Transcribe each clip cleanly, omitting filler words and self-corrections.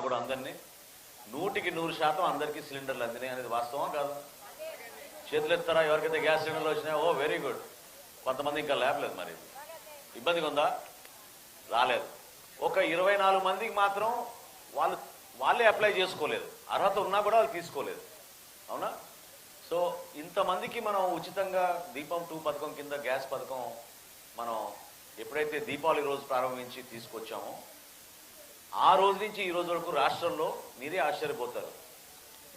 అప్పుడు అందరినీ 100% అందరికీ సిలిండర్లు అందినాయి అనేది వాస్తవం కాదు? చేతులు ఎత్తారా ఎవరికైతే గ్యాస్ సిలిండర్లు వచ్చినాయో? ఓ వెరీ గుడ్. కొంతమంది ఇంకా లేపలేదు. మరి ఇబ్బందిగా ఉందా? రాలేదు. ఒక 24 మందికి మాత్రం వాళ్ళే అప్లై చేసుకోలేదు, అర్హత ఉన్నా కూడా వాళ్ళు తీసుకోలేదు. అవునా? సో ఇంతమందికి మనం ఉచితంగా దీపం 2 పథకం కింద గ్యాస్ పథకం మనం ఎప్పుడైతే దీపావళి రోజు ప్రారంభించి తీసుకొచ్చామో ఆ రోజు నుంచి ఈ రోజు వరకు రాష్ట్రంలో మీరే ఆశ్చర్యపోతారు,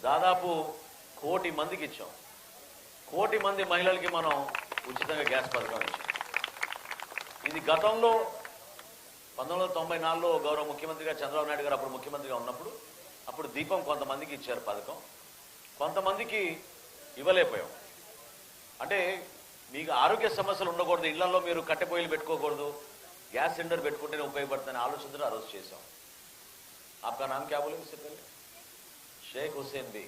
దాదాపు 1 కోటి మందికి ఇచ్చాం. 1 కోటి మంది మహిళలకి మనం ఉచితంగా గ్యాస్ పథకం ఇచ్చాం. ఇది గతంలో 1994లో గౌరవ ముఖ్యమంత్రిగా చంద్రబాబు నాయుడు గారు అప్పుడు ముఖ్యమంత్రిగా ఉన్నప్పుడు అప్పుడు దీపం కొంతమందికి ఇచ్చారు పథకం, కొంతమందికి ఇవ్వలేకపోయాం. అంటే మీకు ఆరోగ్య సమస్యలు ఉండకూడదు, ఇళ్లలో మీరు కట్టెపొయ్యిలు పెట్టుకోకూడదు, గ్యాస్ సిలిండర్ పెట్టుకుంటేనే ఉపయోగపడుతుందనే ఆలోచనతో ఆ రోజు చేశాం. आपका नाम क्या बोले उससे पहले? షేక్ హుస్సేన్ బి.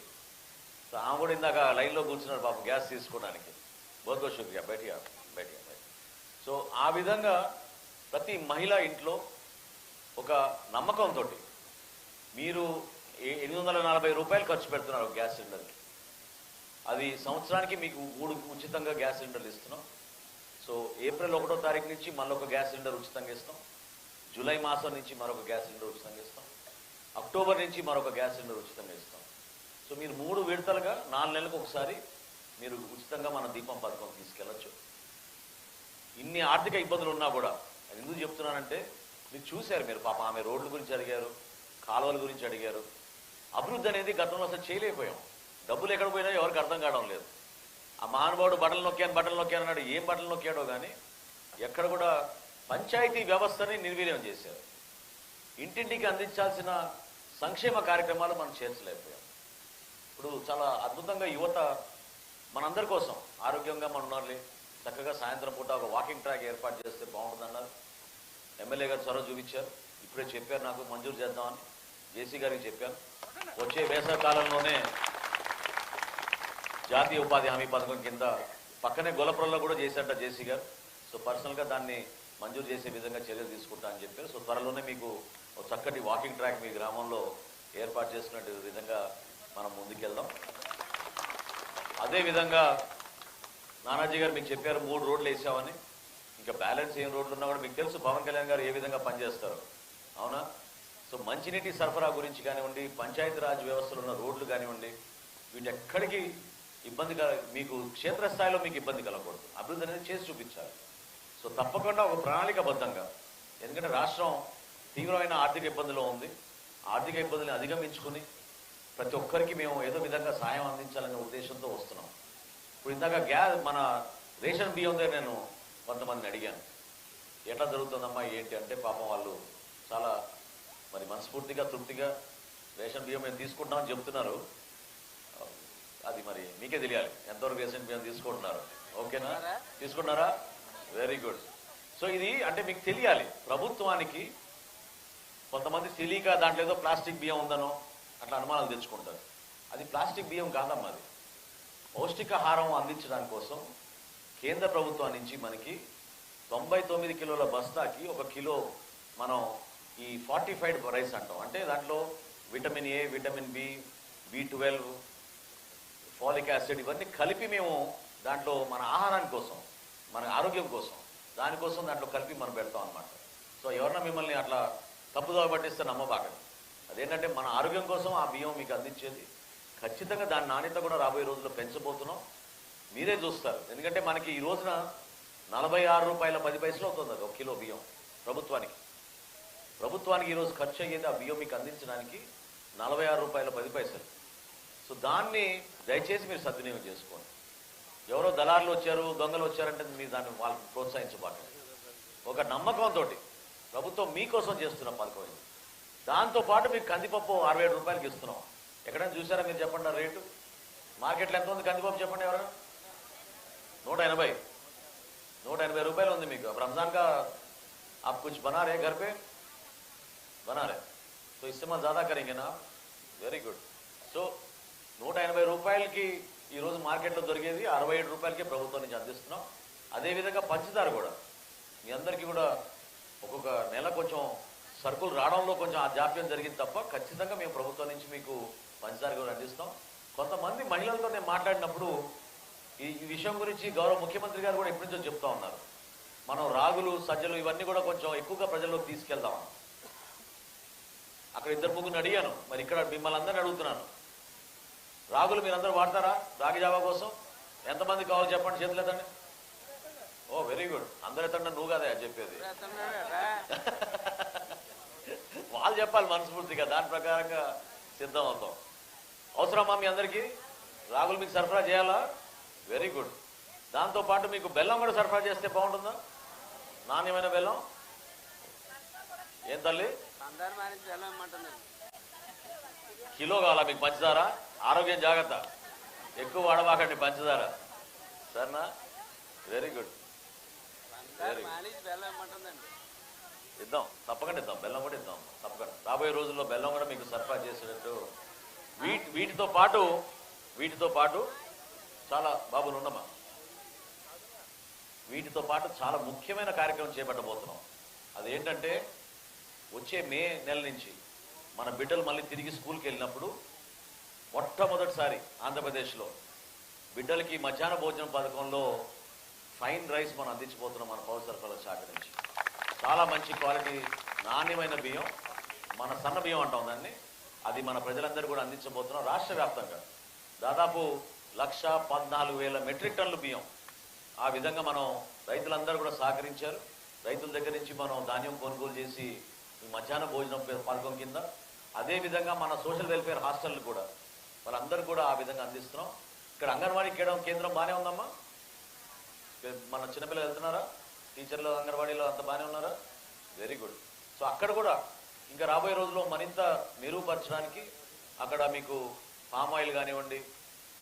సో ఆమె కూడా ఇందాక లైన్లో కూర్చున్నారు పాపం గ్యాస్ తీసుకోవడానికి. బహుత్ బహుత్ శుక్రియా. బయటియా బయటియా. సో ఆ విధంగా ప్రతి మహిళ ఇంట్లో ఒక నమ్మకంతో మీరు 840 రూపాయలు ఖర్చు పెడుతున్నారు గ్యాస్ సిలిండర్కి, అది సంవత్సరానికి మీకు 3 ఉచితంగా గ్యాస్ సిలిండర్లు ఇస్తున్నాం. సో ఏప్రిల్ 1వ తారీఖు నుంచి మళ్ళొక గ్యాస్ సిలిండర్ ఉచితంగా ఇస్తాం, జూలై మాసం నుంచి మరొక గ్యాస్ సిలిండర్ ఉచితంగా ఇస్తాం, అక్టోబర్ నుంచి మరొక గ్యాస్ సిలిండర్ ఉచితంగా ఇస్తాం. సో మీరు 3 విడతలుగా 4 నెలలకు ఒకసారి మీరు ఉచితంగా మన దీపం పథకం తీసుకెళ్ళచ్చు. ఇన్ని ఆర్థిక ఇబ్బందులు ఉన్నా కూడా అది ఎందుకు చెప్తున్నానంటే మీరు చూశారు, మీరు పాప ఆమె రోడ్ల గురించి అడిగారు, కాలువల గురించి అడిగారు. అభివృద్ధి అనేది గతంలో అసలు చేయలేకపోయాం. డబ్బులు ఎక్కడ పోయినా ఎవరికి అర్థం కావడం లేదు. ఆ మహానుభావుడు బట్టలు నొక్కాను అన్నాడు, ఏం బట్టలు నొక్కాడో కానీ ఎక్కడ కూడా పంచాయతీ వ్యవస్థని నిర్వీర్యం చేశారు. ఇంటింటికి అందించాల్సిన సంక్షేమ కార్యక్రమాలు మనం చేర్చలేకపోయాం. ఇప్పుడు చాలా అద్భుతంగా యువత మనందరి కోసం ఆరోగ్యంగా మనం ఉండాలి, చక్కగా సాయంత్రం పూట ఒక వాకింగ్ ట్రాక్ ఏర్పాటు చేస్తే బాగుంటుందన్నారు. ఎమ్మెల్యే గారు చొరవ చూపించారు, ఇప్పుడే చెప్పారు నాకు మంజూరు చేద్దామని. జేసీ గారికి చెప్పాను, వచ్చే వేసవి కాలంలోనే జాతీయ ఉపాధి హామీ పథకం కింద పక్కనే గొల్లపురంలో కూడా చేశారట జేసీ గారు. సో పర్సనల్గా దాన్ని మంజూరు చేసే విధంగా చర్యలు తీసుకుంటా అని చెప్పారు. సో త్వరలోనే మీకు ఒక చక్కటి వాకింగ్ ట్రాక్ మీ గ్రామంలో ఏర్పాటు చేసుకునే విధంగా మనం ముందుకెళ్దాం. అదేవిధంగా నానాజీ గారు మీకు చెప్పారు 3 రోడ్లు వేసామని, ఇంకా బ్యాలెన్స్ ఏం రోడ్లు ఉన్నా కూడా మీకు తెలుసు పవన్ కళ్యాణ్ గారు ఏ విధంగా పనిచేస్తారు. అవునా? సో మంచినీటి సరఫరా గురించి కానివ్వండి, పంచాయతీరాజ్ వ్యవస్థలో ఉన్న రోడ్లు కానివ్వండి, వీటెక్కడికి ఇబ్బంది మీకు క్షేత్రస్థాయిలో మీకు ఇబ్బంది కలగకూడదు, అభివృద్ధి అనేది చేసి చూపించాలి. సో తప్పకుండా ఒక ప్రణాళికబద్ధంగా, ఎందుకంటే రాష్ట్రం తీవ్రమైన ఆర్థిక ఇబ్బందిలో ఉంది, ఆర్థిక ఇబ్బందులను అధిగమించుకుని ప్రతి ఒక్కరికి మేము ఏదో విధంగా సాయం అందించాలనే ఉద్దేశంతో వస్తున్నాం. ఇప్పుడు ఇందాక మన రేషన్ బియ్యం దగ్గర నేను కొంతమందిని అడిగాను, ఎట్లా జరుగుతుందమ్మా ఏంటి అంటే పాపం వాళ్ళు చాలా మరి మనస్ఫూర్తిగా తృప్తిగా రేషన్ బియ్యం మేము తీసుకుంటామని చెప్తున్నారు. అది మరి మీకే తెలియాలి ఎంతవరకు రేషన్ బియ్యం తీసుకుంటున్నారు. ఓకేనా? తీసుకుంటున్నారా? Very good. సో ఇది అంటే మీకు తెలియాలి, ప్రభుత్వానికి కొంతమంది తెలియక దాంట్లో ఏదో ప్లాస్టిక్ బియ్యం ఉందనో అట్లా అనుమానాలు తెచ్చుకుంటారు. అది ప్లాస్టిక్ బియ్యం కాదమ్మా, అది పౌష్టికాహారం అందించడానికి కోసం కేంద్ర ప్రభుత్వం నుంచి మనకి 99 కిలోల బస్తాకి 1 కిలో మనం ఈ ఫార్టిఫైడ్ రైస్ అంటాం. అంటే దాంట్లో vitamin A, vitamin B, B12, folic acid ఇవన్నీ కలిపి మేము దాంట్లో మన ఆహారాని కోసం, మన ఆరోగ్యం కోసం, దానికోసం దాంట్లో కలిపి మనం పెడతాం అన్నమాట. సో ఎవరన్నా మిమ్మల్ని అట్లా తప్పుదోవ పట్టిస్తే నమ్మబాకండి. అదేంటంటే మన ఆరోగ్యం కోసం ఆ బియ్యం మీకు అందించేది. ఖచ్చితంగా దాని నాణ్యత కూడా రాబోయే రోజుల్లో పెంచబోతున్నాం, మీరే చూస్తారు. ఎందుకంటే మనకి ఈ రోజున 46 రూపాయల 10 పైసలు అవుతుంది అది 1 కిలో బియ్యం ప్రభుత్వానికి ఈరోజు ఖర్చు అయ్యేది ఆ బియ్యం మీకు అందించడానికి 46 రూపాయల 10 పైసలు. సో దాన్ని దయచేసి మీరు సద్వినియోగం చేసుకోండి. ఎవరో దళారులు వచ్చారు, దొంగలు వచ్చారంటే మీరు దాన్ని వాళ్ళని ప్రోత్సహించబాకండి. ఒక నమ్మకంతో ప్రభుత్వం మీకోసం చేస్తున్న పథకం ఇది. దాంతోపాటు మీకు కందిపప్పు 67 రూపాయలకి ఇస్తున్నాం. ఎక్కడైనా చూసారా మీరు? చెప్పండి ఆ రేటు. మార్కెట్లో ఎంత ఉంది కందిపప్పు చెప్పండి ఎవరైనా? 180 రూపాయలు ఉంది మీకు. अब रमजान का आप कुछ बना रहे घर पे? बना रहे तो इस्तेमाल ज़्यादा करेंगे ना? Very good. సో 180 రూపాయలకి ఈరోజు మార్కెట్లో దొరికేది 67 రూపాయలకే ప్రభుత్వం నుంచి అందిస్తున్నాం. అదేవిధంగా పంచదార కూడా మీ అందరికీ కూడా ఒక్కొక్క నెల కొంచెం సరుకులు రావడంలో కొంచెం ఆ జాప్యం జరిగింది తప్ప ఖచ్చితంగా మేము ప్రభుత్వం నుంచి మీకు పంచదార కూడా అందిస్తాం. కొంతమంది మహిళలతో నేను మాట్లాడినప్పుడు ఈ విషయం గురించి గౌరవ ముఖ్యమంత్రి గారు కూడా ఎప్పటి నుంచో చెప్తా ఉన్నారు. మనం రాగులు సజ్జలు ఇవన్నీ కూడా కొంచెం ఎక్కువగా ప్రజల్లోకి తీసుకెళ్దాం. అక్కడ ఇద్దరు ముగ్గురిని అడిగాను, మరి ఇక్కడ మిమ్మల్ని అందరిని అడుగుతున్నాను, రాగులు మీరందరూ వాడతారా? రాగి జావా కోసం ఎంతమంది కావాలో చెప్పండి, చేతులు ఎత్తండి. ఓ వెరీ గుడ్, అందరు ఎత్తండి, నువ్వు కదా చెప్పేది. వాళ్ళు చెప్పాలి మనస్ఫూర్తిగా, దాని ప్రకారంగా సిద్ధం అవుతాం. అవసరమా మీ అందరికీ? రాగులు మీకు సరఫరా చేయాలా? Very good. దాంతోపాటు మీకు బెల్లం కూడా సరఫరా చేస్తే బాగుంటుందా? నాణ్యమైన బెల్లం. ఏం తల్లి కిలో కావాలా మీకు పంచదార? ఆరోగ్యం జాగ్రత్త, ఎక్కువ వాడబాకండి పంచదార, సరేనా? Very good, very good. ఇద్దాం, తప్పకుండా ఇద్దాం, బెల్లం కూడా ఇద్దాం తప్పకుండా. రాబోయే రోజుల్లో బెల్లం కూడా మీకు సరఫరా చేసేటట్టు వీటితో పాటు చాలా బాబులు ఉన్నమా, వీటితో పాటు చాలా ముఖ్యమైన కార్యక్రమం చేపట్టబోతున్నాం. అదేంటంటే వచ్చే మే నెల నుంచి మన బిడ్డలు మళ్ళీ తిరిగి స్కూల్కి వెళ్ళినప్పుడు మొట్టమొదటిసారి ఆంధ్రప్రదేశ్లో బిడ్డలకి మధ్యాహ్న భోజనం పథకంలో ఫైన్ రైస్ మనం అందించబోతున్నాం మన పౌర సరఫరాల శాఖ నుంచి. చాలా మంచి క్వాలిటీ నాణ్యమైన బియ్యం, మన సన్న బియ్యం అంటాం దాన్ని, అది మన ప్రజలందరూ కూడా అందించబోతున్నాం. రాష్ట్ర వ్యాప్తంగా దాదాపు 1,14,000 మెట్రిక్ టన్నుల బియ్యం. ఆ విధంగా మనం రైతులందరూ కూడా సహకరించారు. రైతుల దగ్గర నుంచి మనం ధాన్యం కొనుగోలు చేసి మధ్యాహ్న భోజనం పథకం కింద, అదేవిధంగా మన సోషల్ వెల్ఫేర్ హాస్టల్ కూడా వాళ్ళందరూ కూడా ఆ విధంగా అందిస్తున్నాం. ఇక్కడ అంగన్వాడీ కేంద్రం బాగానే ఉందమ్మా, మన చిన్నపిల్లలు వెళ్తున్నారా? టీచర్లు అంగన్వాడీలో అంత బాగానే ఉన్నారా? Very good. సో అక్కడ కూడా ఇంకా రాబోయే రోజుల్లో మరింత మెరుగుపరచడానికి అక్కడ మీకు పామ్ ఆయిల్ కానివ్వండి,